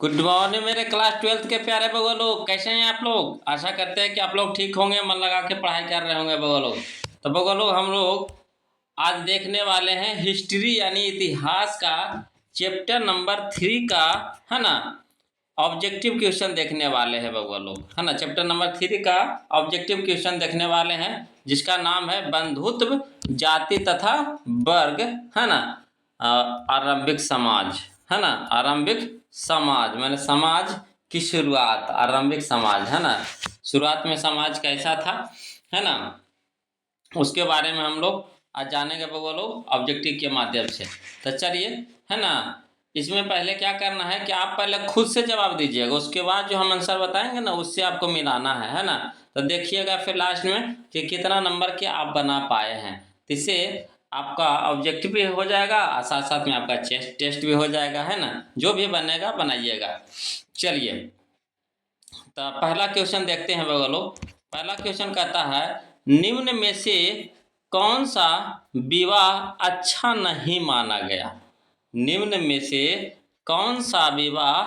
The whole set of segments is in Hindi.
गुड मॉर्निंग मेरे क्लास 12th के प्यारे बउआ लोग, कैसे हैं आप लोग। आशा करते हैं कि आप लोग ठीक होंगे, मन लगा के पढ़ाई कर रहे होंगे बउआ लोग। तो बउआ लोग हम लोग आज देखने वाले हैं हिस्ट्री यानी इतिहास का चैप्टर नंबर 3 का, है ना, ऑब्जेक्टिव क्वेश्चन देखने वाले हैं बउआ लोग, है ना। चैप्टर नंबर 3 का ऑब्जेक्टिव क्वेश्चन देखने वाले हैं जिसका नाम है बंधुत्व, जाति तथा वर्ग, है ना, आरंभिक समाज, है ना। आरंभिक समाज माने समाज की शुरुआत, आरंभिक समाज, है ना। शुरुआत में समाज कैसा था, है ना, उसके बारे में हम लोग आज जानेंगे बउआ लोग ऑब्जेक्टिव के माध्यम से। तो चलिए, है ना, इसमें पहले क्या करना है कि आप पहले खुद से जवाब दीजिएगा, उसके बाद जो हम आंसर बताएंगे ना उससे आपको मिलाना है ना। तो देखिएगा फिर लास्ट में कि कितना नंबर के आप बना पाए हैं। तो इससे आपका ऑब्जेक्टिव भी हो जाएगा और साथ साथ में आपका टेस्ट भी हो जाएगा, है ना। जो भी बनेगा बनाइएगा। चलिए, तो पहला क्वेश्चन देखते हैं बउआ लोग। पहला क्वेश्चन कहता है निम्न में से कौन सा विवाह अच्छा नहीं माना गया। निम्न में से कौन सा विवाह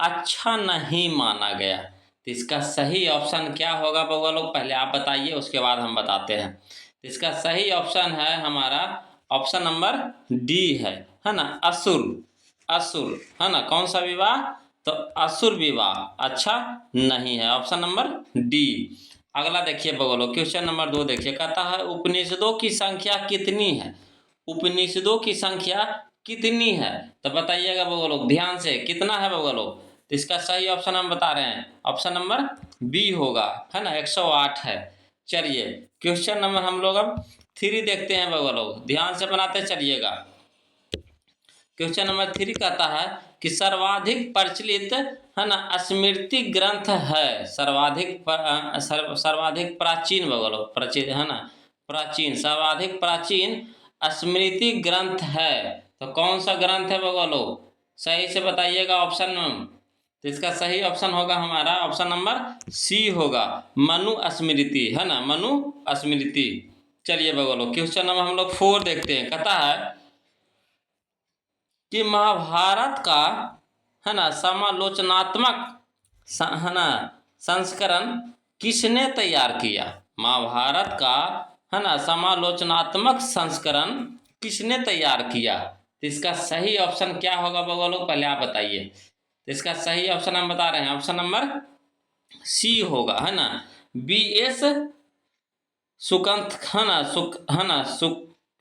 अच्छा नहीं माना गया। तो इसका सही ऑप्शन क्या होगा बउआ लोग, पहले आप बताइए उसके बाद हम बताते हैं। तो इसका सही ऑप्शन है हमारा ऑप्शन नंबर डी है ना, असुर। असुर, है ना। कौन सा विवाह, तो असुर विवाह अच्छा नहीं है, ऑप्शन नंबर डी। अगला देखिए बउआ लोग, क्वेश्चन नंबर 2 देखिए, कहता है उपनिषदों की संख्या कितनी है। उपनिषदों की संख्या कितनी है, तो बताइएगा बउआ लोग ध्यान से, कितना है बउआ लोग। तो इसका सही ऑप्शन हम बता रहे हैं, ऑप्शन नंबर बी होगा, है ना, 108 है। चलिए, क्वेश्चन नंबर हम लोग अब 3 देखते हैं बउआ लोग, ध्यान से बनाते चलिएगा। क्वेश्चन नंबर 3 कहता है कि सर्वाधिक प्रचलित, है ना, स्मृति ग्रंथ है। सर्वाधिक प्राचीन बउआ लोग, प्राचीन, है ना, प्राचीन, सर्वाधिक प्राचीन स्मृति ग्रंथ है। तो कौन सा ग्रंथ है बउआ लोग, सही से बताइएगा ऑप्शन में। तो इसका सही ऑप्शन होगा हमारा ऑप्शन नंबर सी होगा, मनु स्मृति, है ना, मनु स्मृति। चलिए बउआ लोग, क्वेश्चन नंबर हम लोग 4 देखते हैं। कहता है कि महाभारत का, है ना, समालोचनात्मक, है ना, संस्करण किसने तैयार किया। महाभारत का, है ना, समालोचनात्मक संस्करण किसने तैयार किया। तो इसका सही ऑप्शन क्या होगा बउआ लोग, पहले आप बताइए। तो इसका सही ऑप्शन हम बता रहे हैं, ऑप्शन नंबर सी होगा, है ना, बी एस सुकंथ, है ना,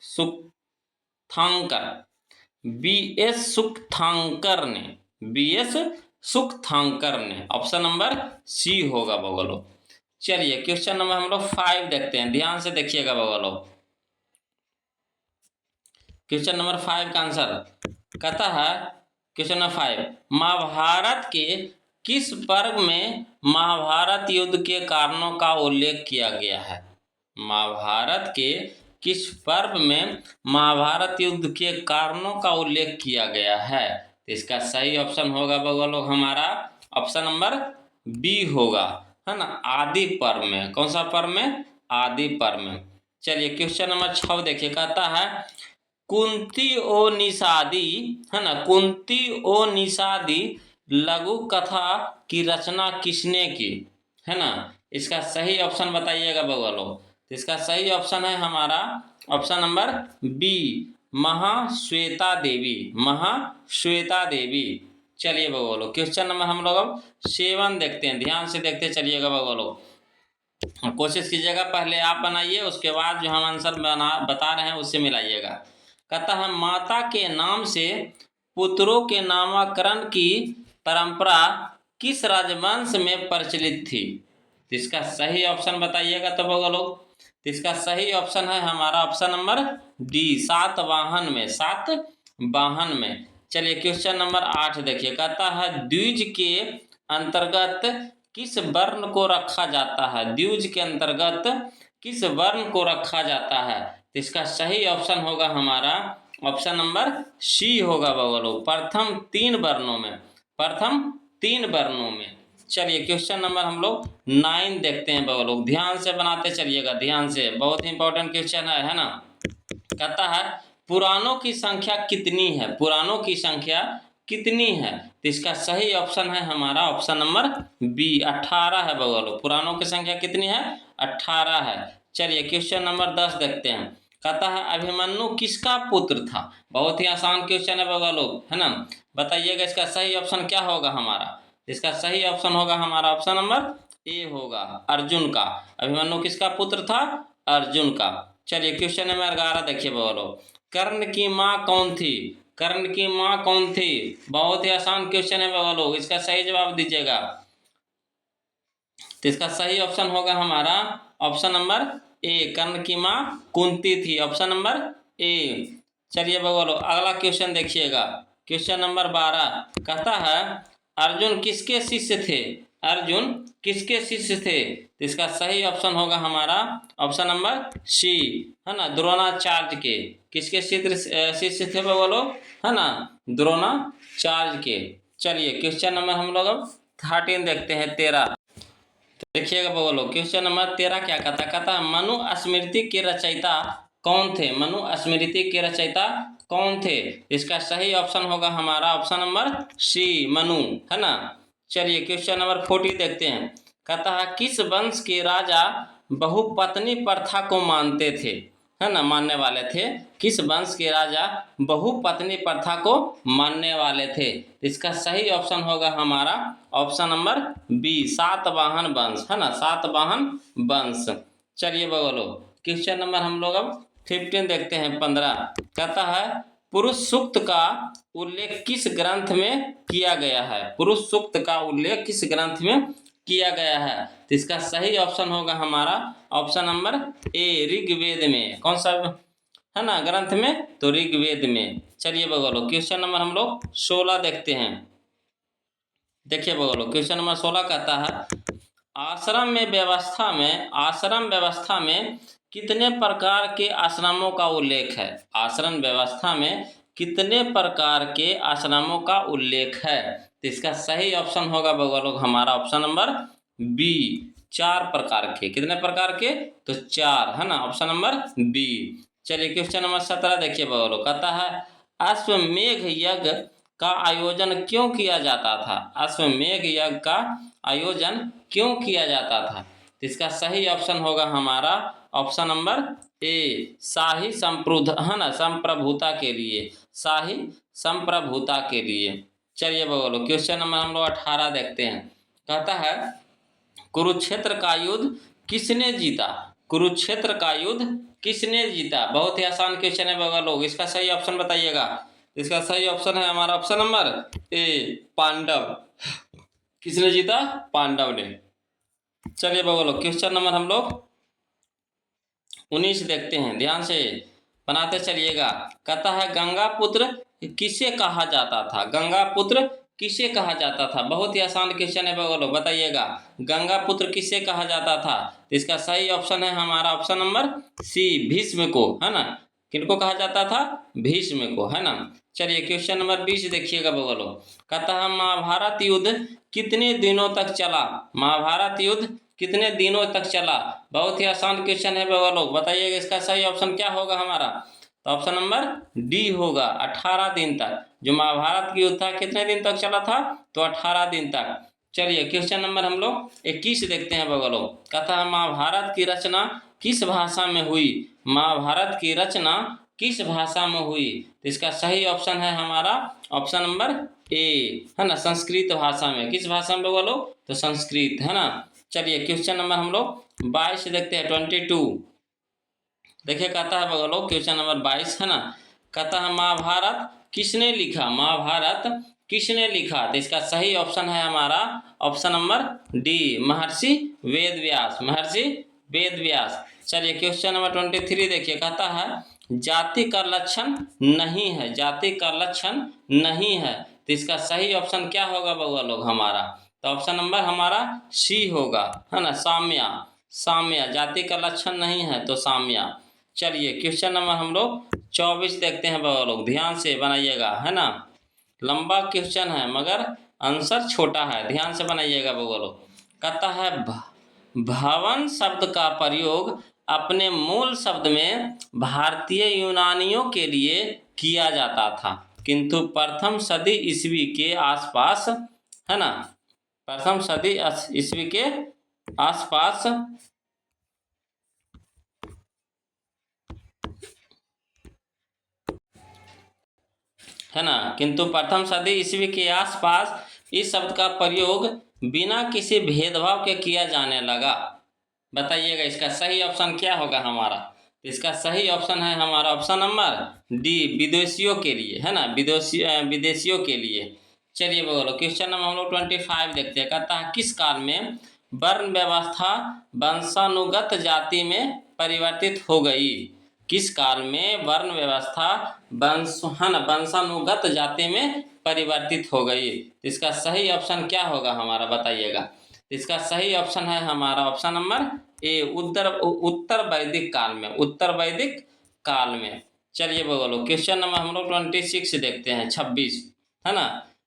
सुकथांकर, बी एस सुकथांकर ने, बी एस सुकथांकर ने, ऑप्शन नंबर सी होगा बउआ लोग। चलिए, क्वेश्चन नंबर हम लोग 5 देखते हैं, ध्यान से देखिएगा बउआ लोग। क्वेश्चन नंबर 5 का आंसर कहता है, क्वेश्चन नंबर 5, महाभारत के किस पर्व में महाभारत युद्ध के कारणों का उल्लेख किया गया है। महाभारत के किस पर्व में महाभारत युद्ध के कारणों का उल्लेख किया गया है। तो इसका सही ऑप्शन होगा बउआ लोग हमारा ऑप्शन नंबर बी होगा, है ना, आदि पर्व में। कौन सा पर्व में, आदि पर्व में। चलिए, क्वेश्चन नंबर 6 देखिए, कहता है कुंती ओ निषादी, है ना, कुंती ओ निषादी लघु कथा की रचना किसने की, है ना। इसका सही ऑप्शन बताइएगा बउआ लोग। तो इसका सही ऑप्शन है हमारा ऑप्शन नंबर बी, महाश्वेता देवी, महाश्वेता देवी। चलिए बउआ लोग, क्वेश्चन नंबर हम लोग अब 7 देखते हैं, ध्यान से देखते चलिएगा बउआ लोग। कोशिश कीजिएगा पहले आप बनाइए, उसके बाद जो हम आंसर बता रहे हैं उससे मिलाइएगा। कहता है माता के नाम से पुत्रों के नामकरण की परंपरा किस राजवंश में प्रचलित थी। तो इसका सही ऑप्शन बताइएगा तो बउआ लोग। तो इसका सही ऑप्शन है हमारा ऑप्शन नंबर डी, सातवाहन में, सातवाहन में। चलिए, क्वेश्चन नंबर 8 देखिए, कहता है द्विज के अंतर्गत किस वर्ण को रखा जाता है। द्विज के अंतर्गत किस वर्ण को रखा जाता है। तो इसका सही ऑप्शन होगा हमारा ऑप्शन नंबर सी होगा बउआ लोग, प्रथम 3 वर्णों में, प्रथम 3 वर्णों में। चलिए, क्वेश्चन नंबर हम लोग 9 देखते हैं बउआ लोग, ध्यान से बनाते चलिएगा, ध्यान से, बहुत इंपॉर्टेंट क्वेश्चन है ना। कहता है पुराणों की संख्या कितनी है। पुराणों की संख्या कितनी है? तो इसका सही ऑप्शन है हमारा ऑप्शन नंबर बी 18 है बगलो। पुराणों की संख्या कितनी है? 18 है। चलिए क्वेश्चन नंबर 10 देखते हैं। कहता है अभिमन्यु किसका पुत्र था? बहुत ही आसान क्वेश्चन है बगलो, है ना। बताइएगा इसका सही ऑप्शन क्या होगा हमारा? इसका सही ऑप्शन होगा हमारा ऑप्शन नंबर ए होगा, अर्जुन का। अभिमन्यु किसका पुत्र था? अर्जुन का। चलिए क्वेश्चन नंबर 11 देखिए बगलो। कर्ण की माँ कौन थी? कर्ण की माँ कौन थी? बहुत ही आसान क्वेश्चन है बगलो, इसका सही जवाब दीजिएगा। तो इसका सही ऑप्शन होगा हमारा ऑप्शन नंबर ए, कर्ण की माँ कुंती थी, ऑप्शन नंबर ए। चलिए बगलो अगला क्वेश्चन देखिएगा। क्वेश्चन नंबर 12 कहता है अर्जुन किसके शिष्य थे? अर्जुन किसके शिष्य थे? तो इसका सही ऑप्शन होगा हमारा ऑप्शन नंबर सी, है ना, द्रोणाचार्य के। किसके शिष्य थे बगलो? है ना, द्रोणाचार्य के। चलिए क्वेश्चन नंबर हम लोग अब 13 देखते हैं, 13 देखिएगा बगलो। क्वेश्चन नंबर 13 क्या कहता? कहता मनु स्मृति के रचयिता कौन थे? मनु स्मृति के रचयिता कौन थे? इसका सही ऑप्शन होगा हमारा ऑप्शन नंबर सी, मनु, है ना। चलिए क्वेश्चन नंबर 40 देखते हैं। कहता है किस वंश के राजा बहुपत्नी प्रथा को मानते थे? है ना, मानने वाले थे। किस वंश के राजा बहुपत्नी प्रथा को मानने वाले थे? इसका सही ऑप्शन होगा हमारा ऑप्शन नंबर बी, सातवाहन वंश, है ना, सातवाहन वंश। चलिए बगलो क्वेश्चन नंबर हम लोग अब 15 देखते हैं, 15 कहता है पुरुष सूक्त का उल्लेख किस ग्रंथ में किया गया है? पुरुष सूक्त का उल्लेख किस ग्रंथ में किया गया है? तो इसका सही ऑप्शन होगा हमारा ऑप्शन नंबर ए, ऋग्वेद में। कौन सा, है ना, ग्रंथ में? तो ऋग्वेद में। चलिए बगलो क्वेश्चन नंबर हम लोग 16 देखते हैं। देखिए बगलो क्वेश्चन नंबर 16 कहता है आश्रम व्यवस्था में कितने प्रकार के आश्रमों का उल्लेख है? आश्रम व्यवस्था में कितने प्रकार के आश्रमों का उल्लेख है? तो इसका सही ऑप्शन होगा बगलो हमारा ऑप्शन नंबर बी, 4 प्रकार के। कितने प्रकार के? तो 4, है ना, ऑप्शन नंबर बी। चलिए क्वेश्चन नंबर 17 देखिए बगलो। कहता है अश्वमेध यज्ञ का आयोजन क्यों किया जाता था? अश्वमेध यज्ञ का आयोजन क्यों किया जाता था? तो इसका सही ऑप्शन होगा हमारा ऑप्शन नंबर ए, शाही संप्रभुता के लिए, शाही संप्रभुता के लिए। चलिए बगलो क्वेश्चन नंबर हम लोग 18 देखते हैं। कहता है कुरुक्षेत्र का युद्ध किसने जीता? कुरुक्षेत्र का युद्ध किसने जीता? बहुत ही आसान क्वेश्चन है बगलो, इसका सही ऑप्शन बताइएगा। इसका सही ऑप्शन है हमारा ऑप्शन नंबर ए, पांडव। किसने जीता? पांडव ने। चलिए बगलो क्वेश्चन नंबर हम लोग 19 देखते हैं, ध्यान से बनाते चलिएगा। कहता है गंगा पुत्र किसे कहा जाता था? गंगा पुत्र किसे कहा जाता था? बहुत ही आसान क्वेश्चन है बगलो, बताइएगा गंगा पुत्र किसे कहा जाता था? तो इसका सही ऑप्शन है हमारा ऑप्शन नंबर सी, भीष्म को, है ना। किनको कहा जाता था? भीष्म को, है ना। चलिए क्वेश्चन नंबर 20 देखिएगा बगलो। कहता है महाभारत युद्ध कितने दिनों तक चला? महाभारत युद्ध कितने दिनों तक चला? बहुत ही आसान क्वेश्चन है बगलो, बताइएगा इसका सही ऑप्शन क्या होगा हमारा? तो ऑप्शन नंबर डी होगा, 18 दिन तक। जो महाभारत की युद्ध था कितने दिन तक चला था? तो 18 दिन तक। चलिए क्वेश्चन नंबर हम लोग 21 देखते हैं बगलो। कहता है महाभारत की रचना किस भाषा में हुई? महाभारत की रचना किस भाषा में हुई? तो इसका सही ऑप्शन है हमारा ऑप्शन नंबर ए, है ना, संस्कृत भाषा में। किस भाषा में बगलो? तो संस्कृत, है ना। चलिए क्वेश्चन नंबर हम लोग 22 देखते हैं, 22 देखिए। कहता है बगलो क्वेश्चन नंबर 22, है ना। कहता है महाभारत किसने लिखा? महाभारत किसने लिखा? तो इसका सही ऑप्शन है हमारा ऑप्शन नंबर डी, महर्षि वेदव्यास, महर्षि वेदव्यास। चलिए क्वेश्चन नंबर 23 देखिए। कहता है जाति का लक्षण नहीं है, जाति का लक्षण नहीं है। तो इसका सही ऑप्शन क्या होगा बउआ लोग हमारा? तो ऑप्शन नंबर हमारा सी होगा, है ना, साम्या, साम्या। जाति का लक्षण नहीं है तो साम्या। चलिए क्वेश्चन नंबर हम लोग 24 देखते हैं बउआ लोग, ध्यान से बनाइएगा, है ना। लंबा क्वेश्चन है मगर आंसर छोटा है, ध्यान से बनाइएगा बउआ लोग। कहता है भवन शब्द का प्रयोग अपने मूल शब्द में भारतीय यूनानियों के लिए किया जाता था। किंतु प्रथम सदी ईस्वी के आसपास, है ना, प्रथम सदी ईस्वी के आसपास, है ना, किंतु प्रथम सदी ईस्वी के आसपास इस शब्द का प्रयोग बिना किसी भेदभाव के किया जाने लगा। बताइएगा इसका सही ऑप्शन क्या होगा हमारा। इसका सही ऑप्शन है हमारा ऑप्शन नंबर डी, विदेशियों के लिए, है ना, विदेशियों के लिए। चलिए बोलो क्वेश्चन नंबर हम लोग 25 देखते हैं। कहता है किस काल में वर्ण व्यवस्था वंशानुगत जाति में परिवर्तित हो गई। किस काल में वर्ण व्यवस्था वंशानुगत जाति में परिवर्तित हो गई। इसका सही ऑप्शन क्या होगा हमारा, बताइएगा। इसका सही ऑप्शन है हमारा ऑप्शन नंबर ए, उत्तर वैदिक काल में, उत्तर वैदिक काल में। चलिए बोलो क्वेश्चन नंबर हम लोग 26 देखते हैं, 26, है ना।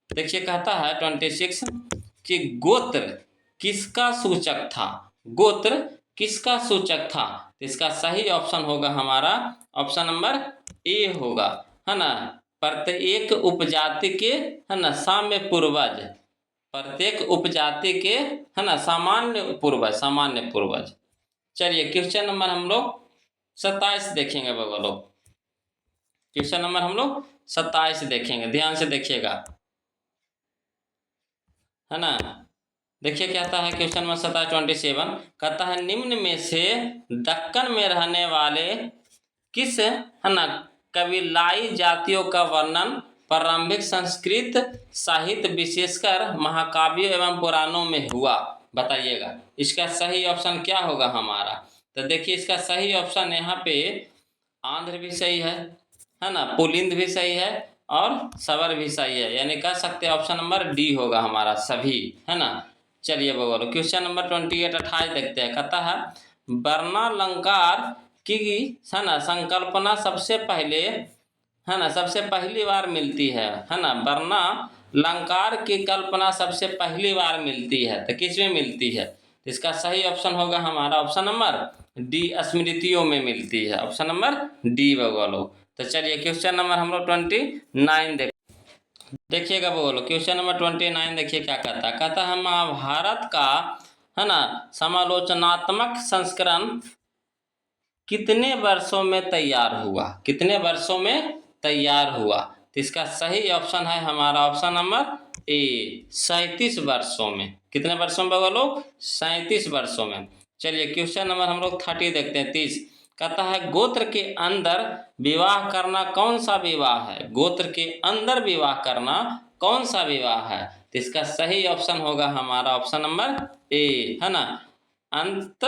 देखिए कहता है 26 कि गोत्र किसका सूचक था। गोत्र किसका सूचक था। इसका सही ऑप्शन होगा हमारा ऑप्शन नंबर ए होगा, है ना, प्रत्येक उपजाति के, है ना, साम्य पूर्वज, प्रत्येक उपजाति के, है ना, सामान्य पूर्वज, सामान्य पूर्वज। चलिए क्वेश्चन नंबर हम लोग 27 देखेंगे बगलो। क्वेश्चन नंबर हम लोग 27 देखेंगे, ध्यान से देखिएगा, है ना। देखिए कहता है क्वेश्चन नंबर 27 कहता है निम्न में से दक्कन में रहने वाले किस, है ना, कबीलाई जातियों का वर्णन प्रारंभिक संस्कृत साहित्य विशेषकर महाकाव्यों एवं पुराणों में हुआ। बताइएगा इसका सही ऑप्शन क्या होगा हमारा। तो देखिए इसका सही ऑप्शन यहाँ पे आंध्र भी सही है ना, पुलिंद भी सही है और सवर भी सही है, यानी कह सकते हैं ऑप्शन नंबर डी होगा हमारा सभी, है ना। चलिए बोलो क्वेश्चन नंबर 28 देखते हैं। कहता है वर्णालंकार की, है ना, संकल्पना सबसे पहले, है ना, सबसे पहली बार मिलती है ना, वर्णालंकार की कल्पना सबसे पहली बार मिलती है, तो किस में मिलती है। तो इसका सही ऑप्शन होगा हमारा ऑप्शन नंबर डी, स्मृतियों में मिलती है, ऑप्शन नंबर डी बोलो। तो चलिए क्वेश्चन नंबर हम लोग 29 देखिएगा बोलो। क्वेश्चन नंबर 29 देखिए क्या कहता है। कहता है महाभारत का, है ना, समालोचनात्मक संस्करण कितने वर्षों में तैयार हुआ। कितने वर्षों में तैयार हुआ। तो इसका सही ऑप्शन है हमारा ऑप्शन नंबर ए, 37 वर्षों में। कितने वर्षों में बोलो, 37 वर्षों में। चलिए क्वेश्चन नंबर हम लोग 30 देखते हैं, 30। कहता है गोत्र के अंदर विवाह करना कौन सा विवाह है। गोत्र के अंदर विवाह करना कौन सा विवाह है। तो इसका सही ऑप्शन होगा हमारा ऑप्शन नंबर ए, है ना, अंत,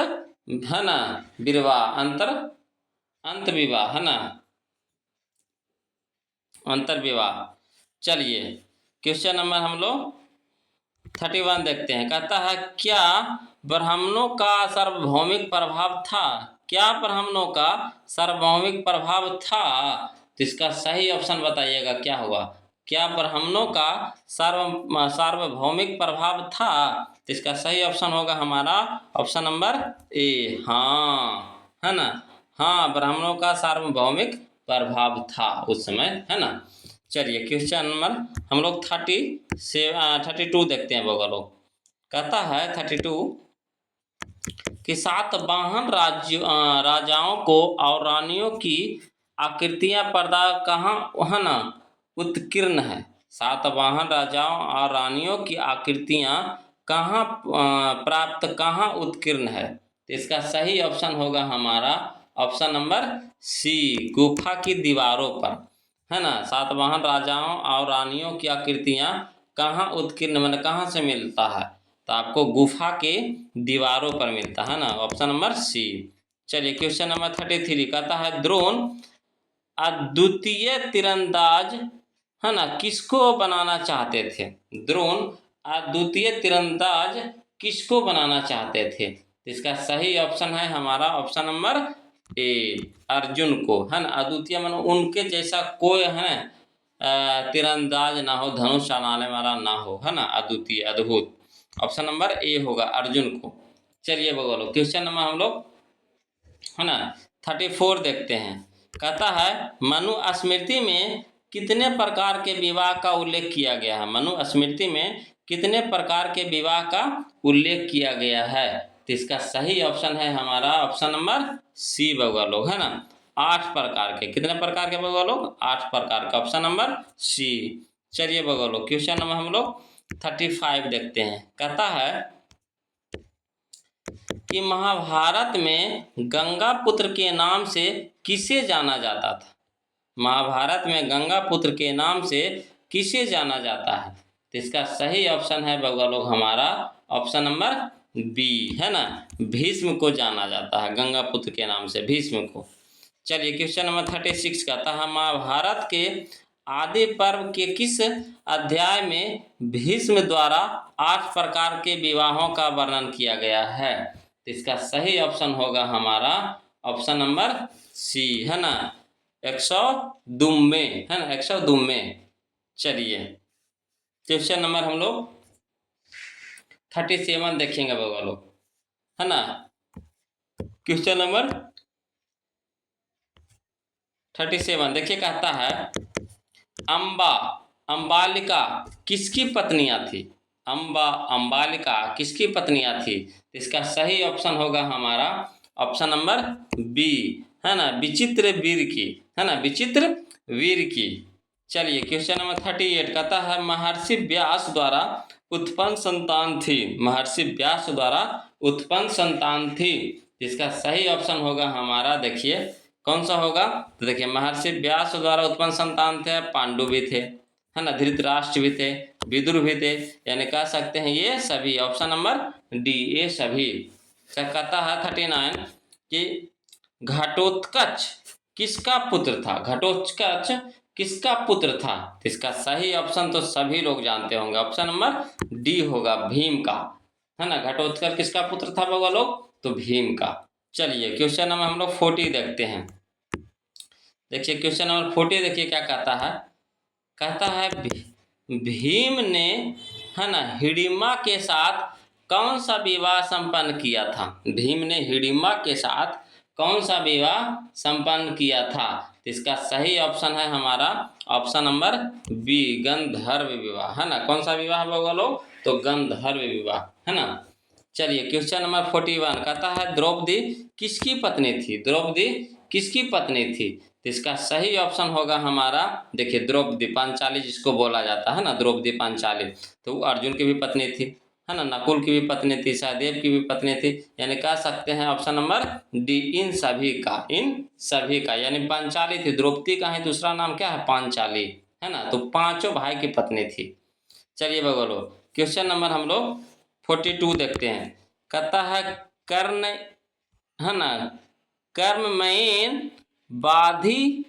है ना, विवाह, अंत विवाह, है ना, अंतर विवाह। चलिए क्वेश्चन नंबर हम लोग 31 देखते हैं। कहता है क्या ब्राह्मणों का सार्वभौमिक प्रभाव था। क्या ब्राह्मणों का सार्वभौमिक प्रभाव था। तो इसका सही ऑप्शन बताइएगा क्या होगा। क्या ब्राह्मणों का सार्वभौमिक प्रभाव था। तो इसका सही ऑप्शन होगा हमारा ऑप्शन नंबर ए, हाँ, है ना, हाँ, ब्राह्मणों का सार्वभौमिक प्रभाव था उस समय, है ना। चलिए क्वेश्चन नंबर हम लोग 32 देखते हैं बगलो। कहता है 32 कि सातवाहन राजाओं को और रानियों की आकृतियां पर्दा कहाँ, है ना, उत्कीर्ण है। सातवाहन राजाओं और रानियों की आकृतियां कहाँ प्राप्त, कहाँ उत्कीर्ण है। तो इसका सही ऑप्शन होगा हमारा ऑप्शन नंबर सी, गुफा की दीवारों पर, है ना। सातवाहन राजाओं और रानियों की आकृतियां कहाँ उत्कीर्ण, मतलब कहाँ से मिलता है। तो आपको गुफा के दीवारों पर मिलता है ना, ऑप्शन नंबर सी। चलिए क्वेश्चन नंबर 33 कहता है द्रोण अद्वितीय तीरंदाज, है ना, किसको बनाना चाहते थे। द्रोण अद्वितीय तीरंदाज किसको बनाना चाहते थे। इसका सही ऑप्शन है हमारा ऑप्शन नंबर ए, अर्जुन को, है ना। अद्वितीय मानो उनके जैसा कोई, है ना, तीरंदाज ना हो, धनुष चलाने वाला ना हो, है ना, अद्वितीय, अद्भुत। ऑप्शन नंबर ए होगा अर्जुन को। चलिए बोलो क्वेश्चन नंबर हम लोग, है ना, 34 देखते हैं। कहता है मनुस्मृति में कितने प्रकार के विवाह का उल्लेख किया गया है? मनुस्मृति में कितने प्रकार के विवाह का उल्लेख किया गया है? तो इसका सही ऑप्शन है हमारा ऑप्शन नंबर सी बउआ लोग, है ना, 8 प्रकार के। कितने प्रकार के बउआ लोग? 8 प्रकार का, ऑप्शन नंबर सी। चलिए बउआ लोग क्वेश्चन नंबर हम लोग 35 देखते हैं। कहता है कि महाभारत में गंगा पुत्र के नाम से किसे जाना जाता था? महाभारत में गंगा पुत्र के नाम से किसे जाना जाता है? तो इसका सही ऑप्शन है बउआ लोग हमारा ऑप्शन नंबर बी, है ना, भीष्म को जाना जाता है गंगा पुत्र के नाम से, भीष्म को। चलिए क्वेश्चन नंबर 36 कहता है महाभारत के आदि पर्व के किस अध्याय में भीष्म द्वारा 8 प्रकार के विवाहों का वर्णन किया गया है? तो इसका सही ऑप्शन होगा हमारा ऑप्शन नंबर सी, है ना, 102 में, है ना, 102 में। चलिए क्वेश्चन नंबर हम लोग 37 देखेंगे बउआ लोग, है ना। क्वेश्चन नंबर 37 देखिए, कहता है अंबालिका किसकी पत्नियां थी? अंबालिका किसकी पत्नियां थी? इसका सही ऑप्शन होगा हमारा ऑप्शन नंबर बी, है ना, विचित्र वीर की, है ना, विचित्र वीर की। चलिए क्वेश्चन नंबर 38 कहता है महर्षि व्यास द्वारा उत्पन्न संतान थी। महर्षि व्यास द्वारा उत्पन्न संतान थी। इसका सही ऑप्शन होगा हमारा, देखिए कौन सा होगा? तो देखिए महर्षि व्यास द्वारा उत्पन्न संतान थे, पांडु भी थे, है ना, धृतराष्ट्र भी थे, विदुर भी थे, यानी कह सकते हैं ये सभी, ऑप्शन नंबर डी, ये सभी। कहता है 39 कि घटोत्कच किसका पुत्र था? घटोत्कच किसका पुत्र था? इसका सही ऑप्शन तो सभी लोग जानते होंगे, ऑप्शन नंबर डी होगा, भीम का, है ना। घटोत्कच किसका पुत्र था बाबा लोग? तो भीम का। चलिए क्वेश्चन नंबर हम लोग 40 देखते हैं। देखिए क्वेश्चन नंबर 40 देखिए क्या कहता है। कहता है भीम ने, है ना, हिडिंबा के साथ कौन सा विवाह संपन्न किया था? भीम ने हिडिंबा के साथ कौन सा विवाह संपन्न किया था? तो इसका सही ऑप्शन है हमारा ऑप्शन नंबर बी, गंधर्व विवाह, है ना। कौन सा विवाह होगा लोग? तो गंधर्व विवाह, है ना। चलिए क्वेश्चन नंबर 41 कहता है द्रौपदी किसकी पत्नी थी? द्रौपदी किसकी पत्नी थी? तो इसका सही ऑप्शन होगा हमारा, देखिए द्रौपदी पांचाली जिसको बोला जाता है ना, द्रौपदी पांचाली, तो वो अर्जुन की भी पत्नी थी, है ना, नकुल की भी पत्नी थी, सहदेव की भी पत्नी थी, यानी कह सकते हैं ऑप्शन नंबर डी, इन सभी का, इन सभी का, यानी पांचाली थी। द्रौपदी का ही दूसरा नाम क्या है? पांचाली, है ना, तो पांचों भाई की पत्नी थी। चलिए बोलो क्वेश्चन नंबर हम लोग 42 देखते हैं। कहता है कर्ण, है ना, कर्ममयेन बाधी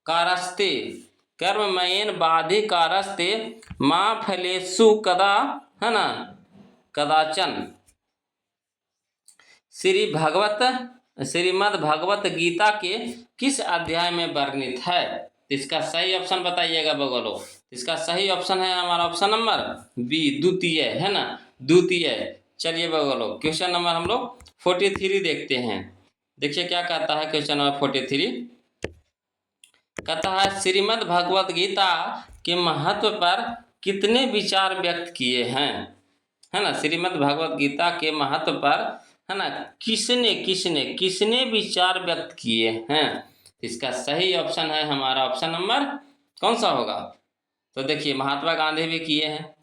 कारस्ते, कर्ममयेन बाधी कारस्ते माँ फलेषु कदा, है ना, कदाचन श्रीमद् भगवत गीता के किस अध्याय में वर्णित है? इसका सही ऑप्शन बताइएगा बगलो। इसका सही ऑप्शन है हमारा ऑप्शन नंबर बी, द्वितीय, है ना, द्वितीय। चलिए बगलो क्वेश्चन नंबर हम लोग 43 देखते हैं। देखिए क्या कहता है क्वेश्चन नंबर 43। कहता है श्रीमद् भगवत गीता के महत्व पर कितने विचार व्यक्त किए हैं? है ना, श्रीमद् भगवत गीता के महत्व पर, है ना, किसने विचार व्यक्त किए हैं? इसका सही ऑप्शन है हमारा ऑप्शन नंबर कौन सा होगा? तो देखिए महात्मा गांधी भी किए हैं,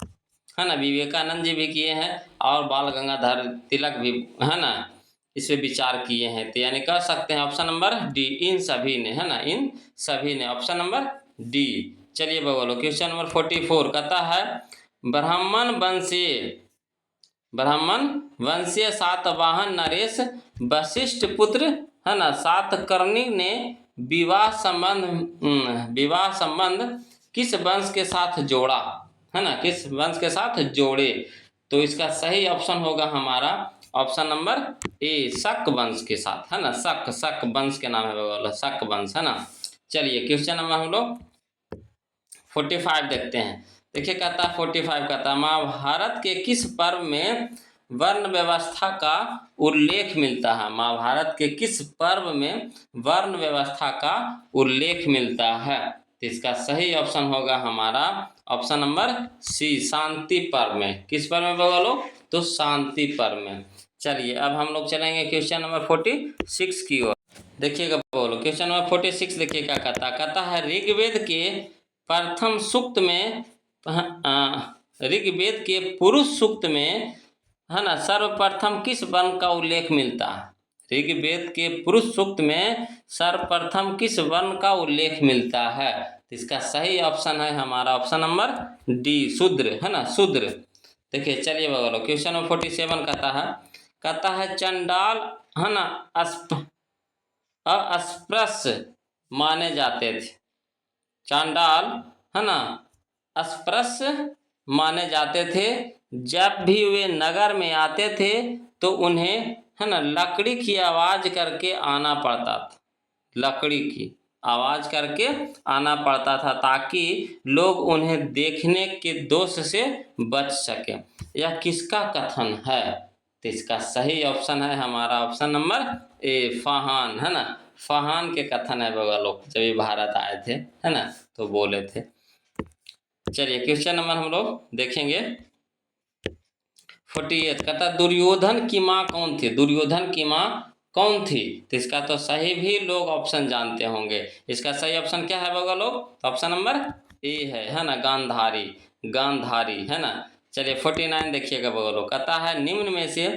है ना, विवेकानंद जी भी किए हैं, और बाल गंगाधर तिलक भी, है ना, इस पे विचार किए हैं। तो यानी कह सकते हैं ऑप्शन नंबर डी, इन सभी ने, है ना, इन सभी ने, ऑप्शन नंबर डी। चलिए बोलो क्वेश्चन नंबर 44 कहता है ब्राह्मण वंशीय सातवाहन नरेश वशिष्ठ पुत्र, है ना, सातकर्णी ने विवाह संबंध किस वंश के साथ जोड़ा? है ना, किस वंश के साथ जोड़े? तो इसका सही ऑप्शन होगा हमारा ऑप्शन नंबर ए, शक वंश के साथ, है ना, शक वंश के नाम है शक वंश, है ना। चलिए क्वेश्चन नंबर हम लोग 45 देखते हैं। देखिए कहता है 45 कहता है महाभारत के किस पर्व में वर्ण व्यवस्था का उल्लेख मिलता है? महाभारत के किस पर्व में वर्ण व्यवस्था का उल्लेख मिलता है? तो इसका सही ऑप्शन होगा हमारा ऑप्शन नंबर सी, शांति पर्व में। किस पर्व में बोलो? तो शांति पर्व में। चलिए अब हम लोग चलेंगे क्वेश्चन नंबर 46 की ओर। देखिएगा बोलो, क्वेश्चन नंबर 46 देखिए क्या कहता है ऋग्वेद के प्रथम सूक्त में, ऋग्वेद के पुरुष सूक्त में है ना सर्वप्रथम किस वर्ण का उल्लेख मिलता है? ऋग्वेद के पुरुष सूक्त में सर्वप्रथम किस वर्ण का उल्लेख मिलता है? तो इसका सही ऑप्शन है हमारा ऑप्शन नंबर डी, शूद्र, है ना, शूद्र। देखिए चलिए बोलो, क्वेश्चन नंबर 47 कहता है चंडाल है ना अस्पृश्य माने जाते थे। चांडाल है ना अस्पृश्य माने जाते थे। जब भी वे नगर में आते थे तो उन्हें है ना लकड़ी की आवाज करके आना पड़ता था। लकड़ी की आवाज करके आना पड़ता था ताकि लोग उन्हें देखने के दोष से बच सके। यह किसका कथन है? तो इसका सही ऑप्शन है हमारा ऑप्शन नंबर ए, फाहान, है ना। फाहान के कथन है बाबा लोग, जब ये भारत आए थे है ना तो बोले थे। चलिए क्वेश्चन नंबर हम लोग देखेंगे 48। कहता दुर्योधन की माँ कौन थी? दुर्योधन की माँ कौन थी? तो इसका तो सही भी लोग ऑप्शन जानते होंगे। इसका सही ऑप्शन क्या है बाबा लोग? तो ऑप्शन नंबर ए है ना, गांधारी, गांधारी, है ना। चलिए 49 देखिएगा बाबा लोग, कहता है निम्न में से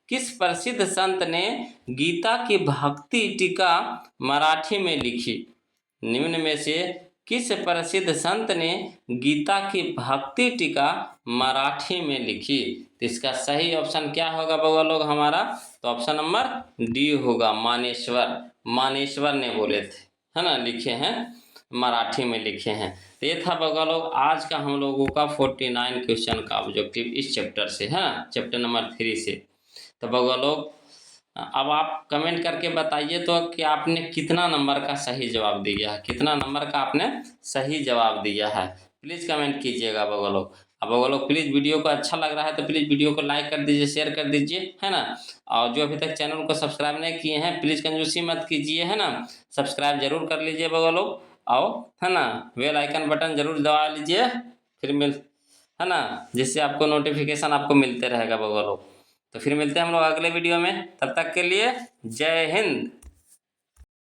किस प्रसिद्ध संत ने गीता की भक्ति टीका मराठी में लिखी? निम्न में से किस प्रसिद्ध संत ने गीता की भक्ति टीका मराठी में लिखी? तो इसका सही ऑप्शन क्या होगा बाबा लोग हमारा? तो ऑप्शन नंबर डी होगा, मानेश्वर। मानेश्वर ने बोले थे, है ना, लिखे हैं, मराठी में लिखे हैं। तो ये था बाबा लोग आज का हम लोगों का 49 क्वेश्चन का ऑब्जेक्टिव इस चैप्टर से, है ना, चैप्टर नंबर 3 से। तो बाबा लोग अब आप कमेंट करके बताइए तो कि आपने कितना नंबर का सही जवाब दिया है, कितना नंबर का आपने सही जवाब दिया है, प्लीज़ कमेंट कीजिएगा बाबा लोग। अब बाबा लोग प्लीज़ वीडियो को अच्छा लग रहा है तो प्लीज़ वीडियो को लाइक कर दीजिए, शेयर कर दीजिए, है ना। और जो अभी तक चैनल को सब्सक्राइब नहीं किए हैं प्लीज़ कंजूसी मत कीजिए, है ना, सब्सक्राइब जरूर कर लीजिए बाबा लोग। आओ, है ना, बेल आइकन बटन जरूर दबा लीजिए, फिर है ना, जिससे आपको नोटिफिकेशन आपको मिलते रहेगा बाबा लोग। तो फिर मिलते हैं हम लोग अगले वीडियो में, तब तक के लिए जय हिंद।